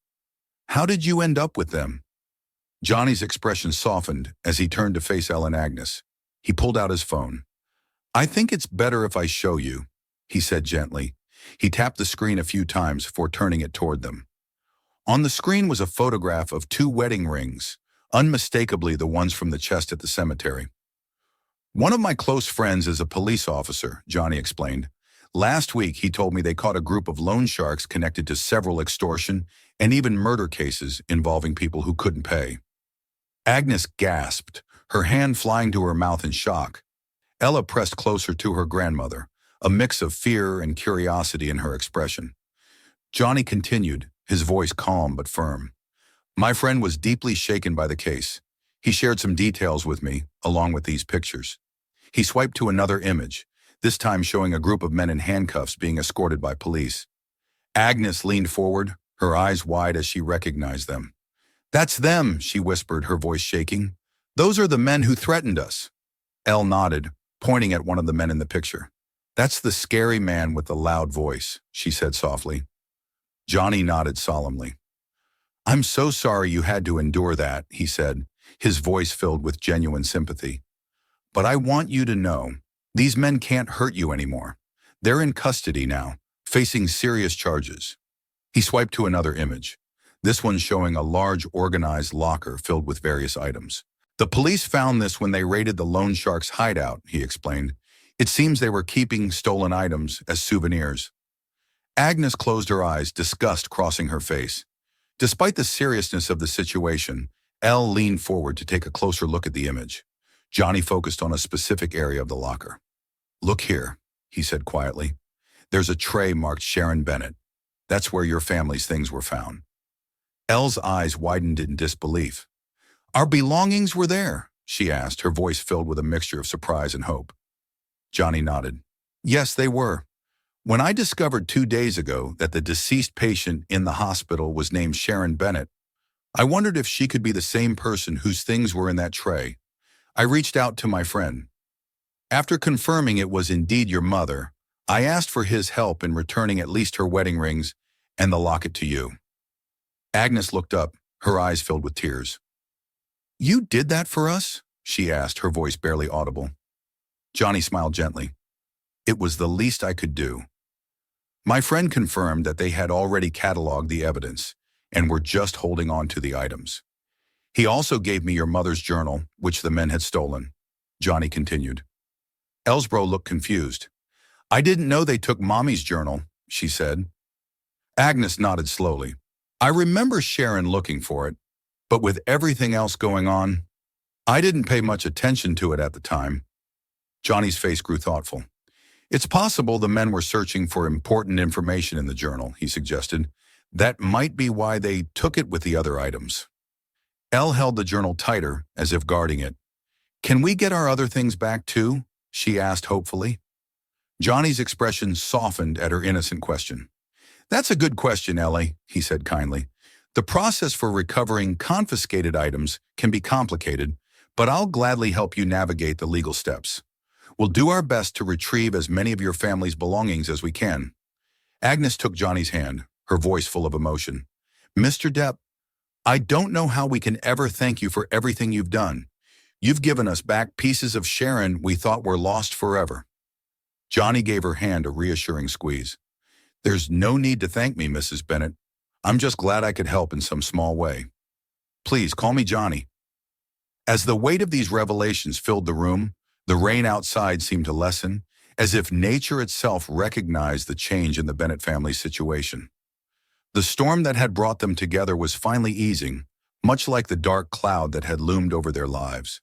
How did you end up with them? Johnny's expression softened as he turned to face Elle and Agnes. He pulled out his phone. I think it's better if I show you, he said gently. He tapped the screen a few times before turning it toward them. On the screen was a photograph of 2 wedding rings, unmistakably the ones from the chest at the cemetery. One of my close friends is a police officer, Johnny explained. Last week, he told me they caught a group of loan sharks connected to several extortion and even murder cases involving people who couldn't pay. Agnes gasped, her hand flying to her mouth in shock. Ella pressed closer to her grandmother, a mix of fear and curiosity in her expression. Johnny continued, his voice calm but firm. My friend was deeply shaken by the case. He shared some details with me, along with these pictures. He swiped to another image, this time showing a group of men in handcuffs being escorted by police. Agnes leaned forward, her eyes wide as she recognized them. That's them, she whispered, her voice shaking. Those are the men who threatened us. Elle nodded, pointing at one of the men in the picture. That's the scary man with the loud voice, she said softly. Johnny nodded solemnly. I'm so sorry you had to endure that, he said, his voice filled with genuine sympathy. But I want you to know, these men can't hurt you anymore. They're in custody now, facing serious charges. He swiped to another image, this one showing a large organized locker filled with various items. The police found this when they raided the loan sharks' hideout, he explained. It seems they were keeping stolen items as souvenirs. Agnes closed her eyes, disgust crossing her face. Despite the seriousness of the situation, Elle leaned forward to take a closer look at the image. Johnny focused on a specific area of the locker. Look here, he said quietly. There's a tray marked Sharon Bennett. That's where your family's things were found. Elle's eyes widened in disbelief. Our belongings were there, she asked, her voice filled with a mixture of surprise and hope. Johnny nodded. Yes, they were. When I discovered 2 days ago that the deceased patient in the hospital was named Sharon Bennett, I wondered if she could be the same person whose things were in that tray. I reached out to my friend. After confirming it was indeed your mother, I asked for his help in returning at least her wedding rings and the locket to you. Agnes looked up, her eyes filled with tears. You did that for us? She asked, her voice barely audible. Johnny smiled gently. It was the least I could do. My friend confirmed that they had already cataloged the evidence and were just holding on to the items. He also gave me your mother's journal, which the men had stolen, Johnny continued. Ellsbro looked confused. I didn't know they took Mommy's journal, she said. Agnes nodded slowly. I remember Sharon looking for it, but with everything else going on, I didn't pay much attention to it at the time. Johnny's face grew thoughtful. It's possible the men were searching for important information in the journal, he suggested. That might be why they took it with the other items. Elle held the journal tighter, as if guarding it. Can we get our other things back too? She asked hopefully. Johnny's expression softened at her innocent question. That's a good question, Ellie, he said kindly. The process for recovering confiscated items can be complicated, but I'll gladly help you navigate the legal steps. We'll do our best to retrieve as many of your family's belongings as we can. Agnes took Johnny's hand, her voice full of emotion. Mr. Depp, I don't know how we can ever thank you for everything you've done. You've given us back pieces of Sharon we thought were lost forever. Johnny gave her hand a reassuring squeeze. There's no need to thank me, Mrs. Bennett. I'm just glad I could help in some small way. Please call me Johnny. As the weight of these revelations filled the room, the rain outside seemed to lessen, as if nature itself recognized the change in the Bennett family's situation. The storm that had brought them together was finally easing, much like the dark cloud that had loomed over their lives.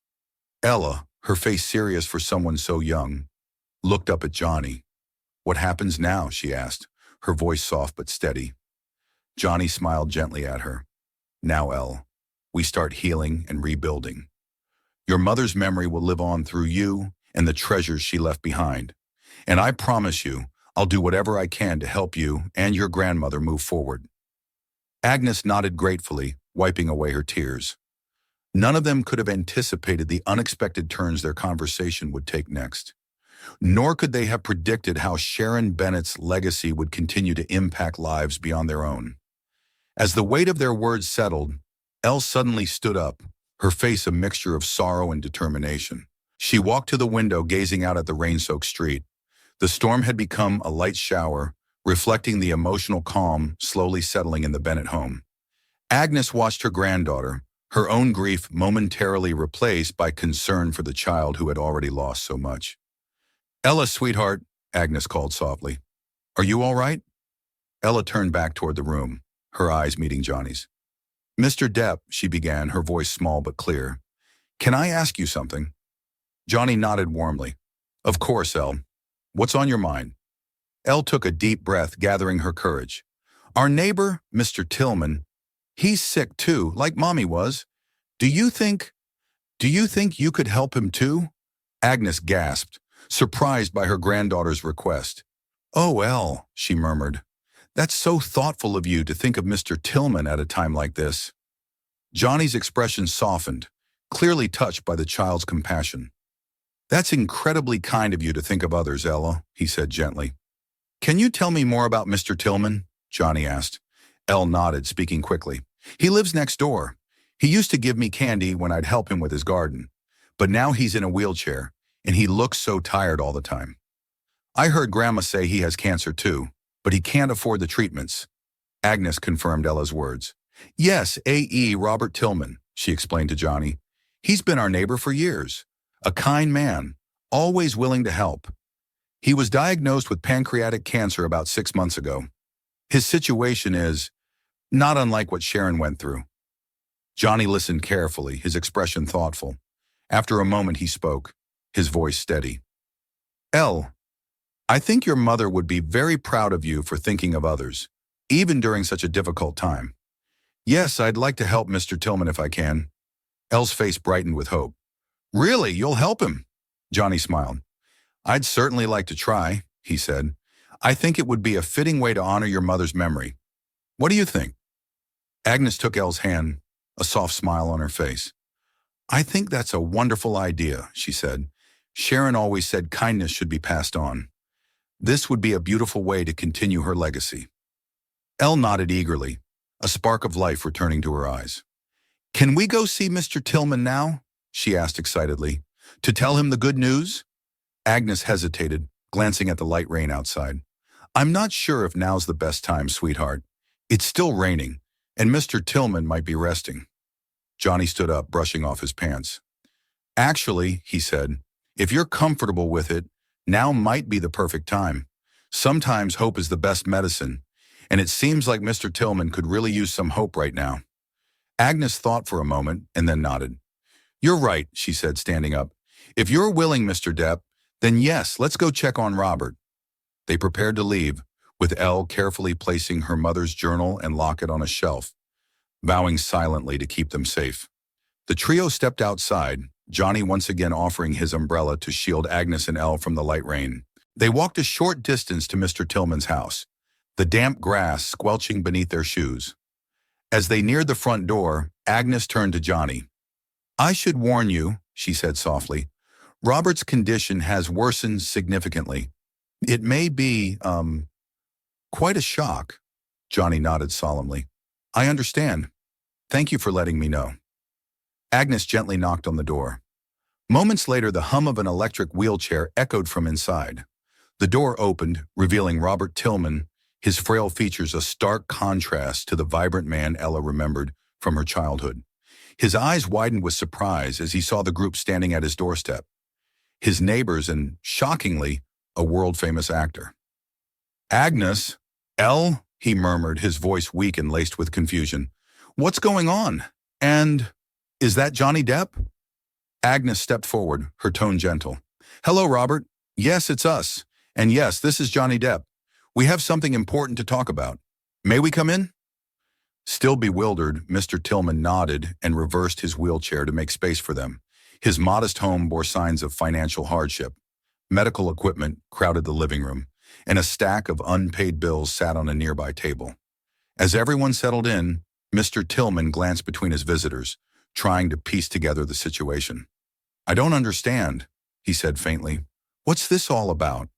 Ella, her face serious for someone so young, looked up at Johnny. "What happens now?" she asked, her voice soft but steady. Johnny smiled gently at her. "Now, Elle, we start healing and rebuilding. Your mother's memory will live on through you and the treasures she left behind. And I promise you, I'll do whatever I can to help you and your grandmother move forward." Agnes nodded gratefully, wiping away her tears. None of them could have anticipated the unexpected turns their conversation would take next. Nor could they have predicted how Sharon Bennett's legacy would continue to impact lives beyond their own. As the weight of their words settled, Elle suddenly stood up, her face a mixture of sorrow and determination. She walked to the window, gazing out at the rain-soaked street. The storm had become a light shower, reflecting the emotional calm slowly settling in the Bennett home. Agnes watched her granddaughter, her own grief momentarily replaced by concern for the child who had already lost so much. "Ella, sweetheart," Agnes called softly. "Are you all right?" Ella turned back toward the room, her eyes meeting Johnny's. "Mr. Depp," she began, her voice small but clear. "Can I ask you something?" Johnny nodded warmly. "Of course, Elle. What's on your mind?" Elle took a deep breath, gathering her courage. "Our neighbor, Mr. Tillman, he's sick too, like Mommy was. Do you think you could help him too?" Agnes gasped, surprised by her granddaughter's request. "Oh, Elle," she murmured. "That's so thoughtful of you to think of Mr. Tillman at a time like this." Johnny's expression softened, clearly touched by the child's compassion. "That's incredibly kind of you to think of others, Ella," he said gently. "Can you tell me more about Mr. Tillman?" Johnny asked. Elle nodded, speaking quickly. "He lives next door. He used to give me candy when I'd help him with his garden. But now he's in a wheelchair, and he looks so tired all the time. I heard Grandma say he has cancer too, but he can't afford the treatments." Agnes confirmed Ella's words. "Yes, A.E. Robert Tillman," she explained to Johnny. "He's been our neighbor for years. A kind man, always willing to help. He was diagnosed with pancreatic cancer about 6 months ago. His situation is not unlike what Sharon went through." Johnny listened carefully, his expression thoughtful. After a moment he spoke, his voice steady. "Elle, I think your mother would be very proud of you for thinking of others, even during such a difficult time. Yes, I'd like to help Mr. Tillman if I can." Elle's face brightened with hope. "Really, you'll help him?" Johnny smiled. "I'd certainly like to try," he said. "I think it would be a fitting way to honor your mother's memory. What do you think?" Agnes took Elle's hand, a soft smile on her face. "I think that's a wonderful idea," she said. "Sharon always said kindness should be passed on. This would be a beautiful way to continue her legacy." Elle nodded eagerly, a spark of life returning to her eyes. "Can we go see Mr. Tillman now?" she asked excitedly. "To tell him the good news?" Agnes hesitated, glancing at the light rain outside. "I'm not sure if now's the best time, sweetheart. It's still raining, and Mr. Tillman might be resting." Johnny stood up, brushing off his pants. "Actually," he said, "if you're comfortable with it, now might be the perfect time. Sometimes hope is the best medicine, and it seems like Mr. Tillman could really use some hope right now." Agnes thought for a moment and then nodded. "You're right," she said, standing up. "If you're willing, Mr. Depp, then yes, let's go check on Robert." They prepared to leave, with Elle carefully placing her mother's journal and locket on a shelf, vowing silently to keep them safe. The trio stepped outside, Johnny once again offering his umbrella to shield Agnes and Elle from the light rain. They walked a short distance to Mr. Tillman's house, the damp grass squelching beneath their shoes. As they neared the front door, Agnes turned to Johnny. "I should warn you," she said softly. "Robert's condition has worsened significantly. It may be, quite a shock." Johnny nodded solemnly. "I understand. Thank you for letting me know." Agnes gently knocked on the door. Moments later, the hum of an electric wheelchair echoed from inside. The door opened, revealing Robert Tillman, his frail features a stark contrast to the vibrant man Ella remembered from her childhood. His eyes widened with surprise as he saw the group standing at his doorstep. His neighbors and, shockingly, a world-famous actor. "Agnes, Elle," he murmured, his voice weak and laced with confusion. "What's going on? And is that Johnny Depp?" Agnes stepped forward, her tone gentle. "Hello, Robert. Yes, it's us. And yes, this is Johnny Depp. We have something important to talk about. May we come in? Still bewildered, Mr. Tillman nodded and reversed his wheelchair to make space for them. His modest home bore signs of financial hardship. Medical equipment crowded the living room, and a stack of unpaid bills sat on a nearby table. As everyone settled in, Mr. Tillman glanced between his visitors, trying to piece together the situation. "I don't understand," he said faintly. "What's this all about?"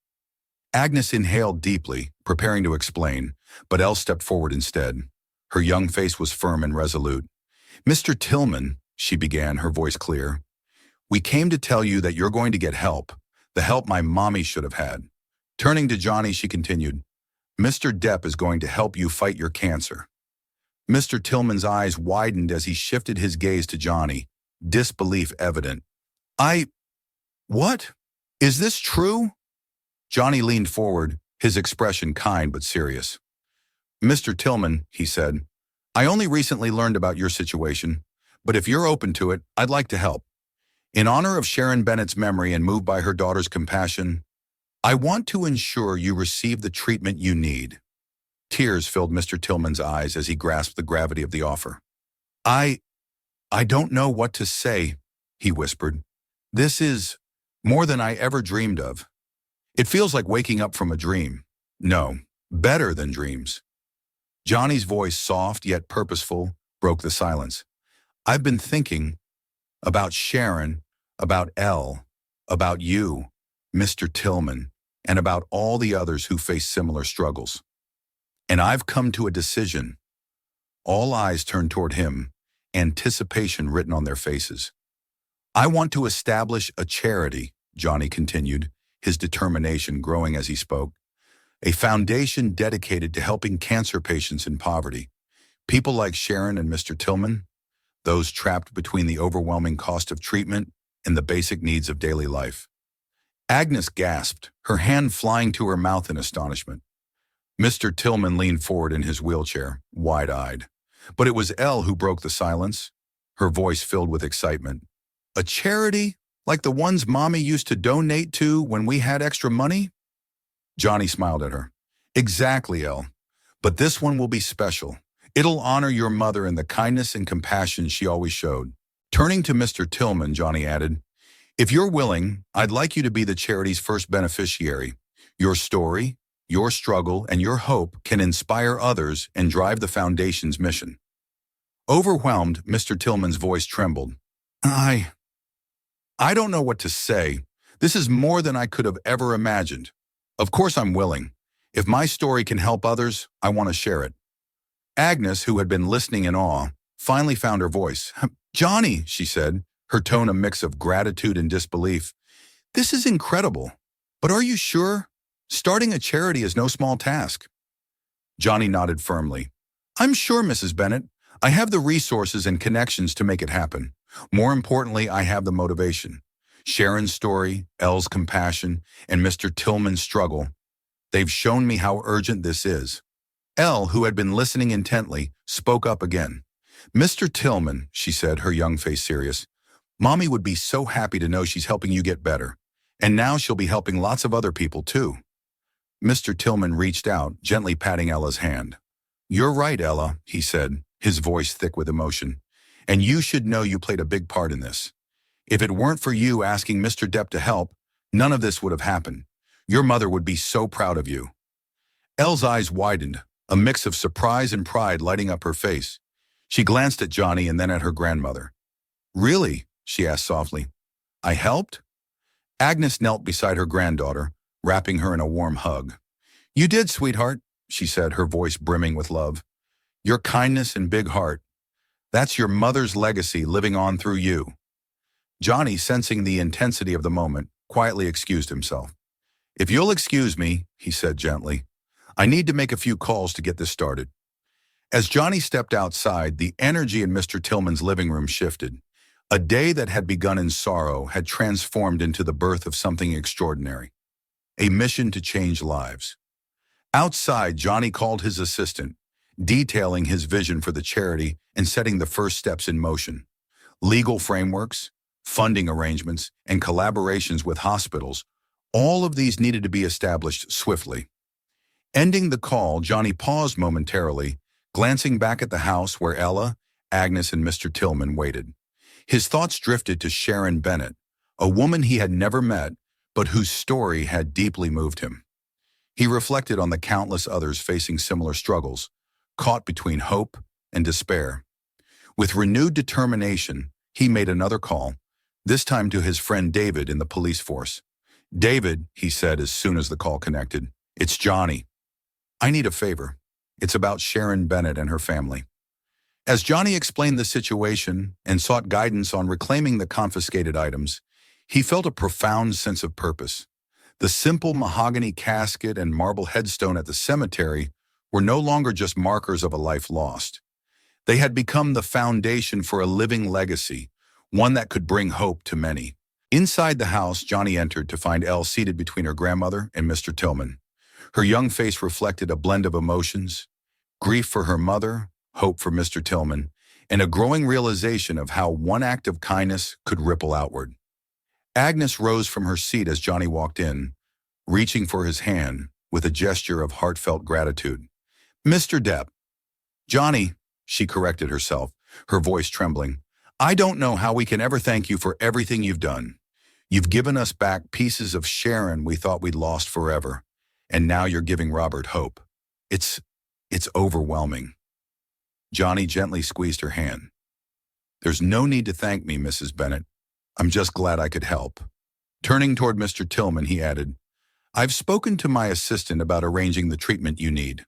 Agnes inhaled deeply, preparing to explain, but Elle stepped forward instead. Her young face was firm and resolute. "Mr. Tillman," she began, her voice clear, "we came to tell you that you're going to get help, the help my mommy should have had." Turning to Johnny, she continued, "Mr. Depp is going to help you fight your cancer." Mr. Tillman's eyes widened as he shifted his gaze to Johnny, disbelief evident. What? Is this true?" Johnny leaned forward, his expression kind but serious. "Mr. Tillman," he said, "I only recently learned about your situation, but if you're open to it, I'd like to help. In honor of Sharon Bennett's memory and moved by her daughter's compassion, I want to ensure you receive the treatment you need." Tears filled Mr. Tillman's eyes as he grasped the gravity of the offer. I don't know what to say," he whispered. "This is more than I ever dreamed of. It feels like waking up from a dream. No, better than dreams." Johnny's voice, soft yet purposeful, broke the silence. "I've been thinking about Sharon, about Elle, about you, Mr. Tillman, and about all the others who face similar struggles. And I've come to a decision." All eyes turned toward him, anticipation written on their faces. "I want to establish a charity," Johnny continued, his determination growing as he spoke. "A foundation dedicated to helping cancer patients in poverty. People like Sharon and Mr. Tillman, those trapped between the overwhelming cost of treatment and the basic needs of daily life." Agnes gasped, her hand flying to her mouth in astonishment. Mr. Tillman leaned forward in his wheelchair, wide-eyed. But it was Elle who broke the silence, her voice filled with excitement. "A charity? Like the ones Mommy used to donate to when we had extra money?" Johnny smiled at her. "Exactly, Elle. But this one will be special. It'll honor your mother and the kindness and compassion she always showed." Turning to Mr. Tillman, Johnny added, "If you're willing, I'd like you to be the charity's first beneficiary. Your story, your struggle, and your hope can inspire others and drive the foundation's mission." Overwhelmed, Mr. Tillman's voice trembled. I don't know what to say. This is more than I could have ever imagined. Of course I'm willing. If my story can help others, I want to share it." Agnes, who had been listening in awe, finally found her voice. "Johnny," she said, her tone a mix of gratitude and disbelief, "this is incredible. But are you sure? Starting a charity is no small task." Johnny nodded firmly. "I'm sure, Mrs. Bennett. I have the resources and connections to make it happen. More importantly, I have the motivation. Sharon's story, Elle's compassion, and Mr. Tillman's struggle. They've shown me how urgent this is." Elle, who had been listening intently, spoke up again. "Mr. Tillman," she said, her young face serious, "Mommy would be so happy to know she's helping you get better. And now she'll be helping lots of other people, too." Mr. Tillman reached out, gently patting Ella's hand. "You're right, Ella," he said, his voice thick with emotion. "And you should know you played a big part in this. If it weren't for you asking Mr. Depp to help, none of this would have happened. Your mother would be so proud of you." Elle's eyes widened, a mix of surprise and pride lighting up her face. She glanced at Johnny and then at her grandmother. "Really?" she asked softly. "I helped?" Agnes knelt beside her granddaughter, wrapping her in a warm hug. "You did, sweetheart," she said, her voice brimming with love. "Your kindness and big heart. That's your mother's legacy living on through you." Johnny, sensing the intensity of the moment, quietly excused himself. "If you'll excuse me," he said gently, "I need to make a few calls to get this started." As Johnny stepped outside, the energy in Mr. Tillman's living room shifted. A day that had begun in sorrow had transformed into the birth of something extraordinary. A mission to change lives. Outside, Johnny called his assistant, detailing his vision for the charity and setting the first steps in motion. Legal frameworks, funding arrangements, and collaborations with hospitals, All of these needed to be established swiftly. Ending the call, Johnny paused momentarily, glancing back at the house where Ella, Agnes, and Mr. Tillman waited. His thoughts drifted to Sharon Bennett, a woman he had never met, but whose story had deeply moved him. He reflected on the countless others facing similar struggles, caught between hope and despair. With renewed determination, he made another call, this time to his friend David in the police force. "David," he said as soon as the call connected, "it's Johnny. I need a favor. It's about Sharon Bennett and her family." As Johnny explained the situation and sought guidance on reclaiming the confiscated items, he felt a profound sense of purpose. The simple mahogany casket and marble headstone at the cemetery were no longer just markers of a life lost. They had become the foundation for a living legacy, one that could bring hope to many. Inside the house, Johnny entered to find Elle seated between her grandmother and Mr. Tillman. Her young face reflected a blend of emotions, grief for her mother, hope for Mr. Tillman, and a growing realization of how one act of kindness could ripple outward. Agnes rose from her seat as Johnny walked in, reaching for his hand with a gesture of heartfelt gratitude. "Mr. Depp." "Johnny," she corrected herself, her voice trembling. "I don't know how we can ever thank you for everything you've done. You've given us back pieces of Sharon we thought we'd lost forever, and now you're giving Robert hope. It's overwhelming." Johnny gently squeezed her hand. "There's no need to thank me, Mrs. Bennett. I'm just glad I could help." Turning toward Mr. Tillman, he added, "I've spoken to my assistant about arranging the treatment you need.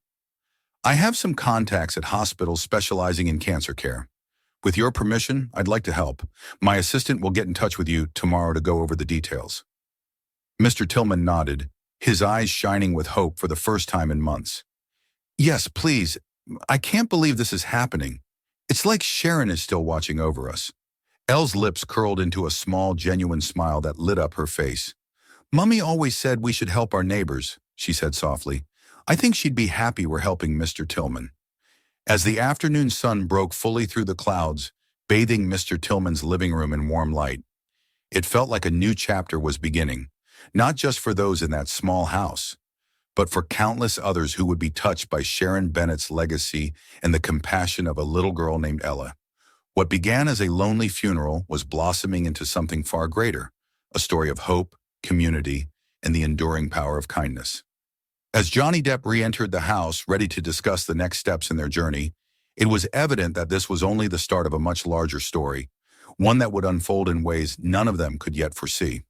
I have some contacts at hospitals specializing in cancer care. With your permission, I'd like to help. My assistant will get in touch with you tomorrow to go over the details." Mr. Tillman nodded, his eyes shining with hope for the first time in months. "Yes, please. I can't believe this is happening. It's like Sharon is still watching over us." Elle's lips curled into a small, genuine smile that lit up her face. "Mummy always said we should help our neighbors," she said softly. "I think she'd be happy we're helping Mr. Tillman." As the afternoon sun broke fully through the clouds, bathing Mr. Tillman's living room in warm light, it felt like a new chapter was beginning, not just for those in that small house, but for countless others who would be touched by Sharon Bennett's legacy and the compassion of a little girl named Ella. What began as a lonely funeral was blossoming into something far greater, a story of hope, community, and the enduring power of kindness. As Johnny Depp re-entered the house, ready to discuss the next steps in their journey, it was evident that this was only the start of a much larger story, one that would unfold in ways none of them could yet foresee.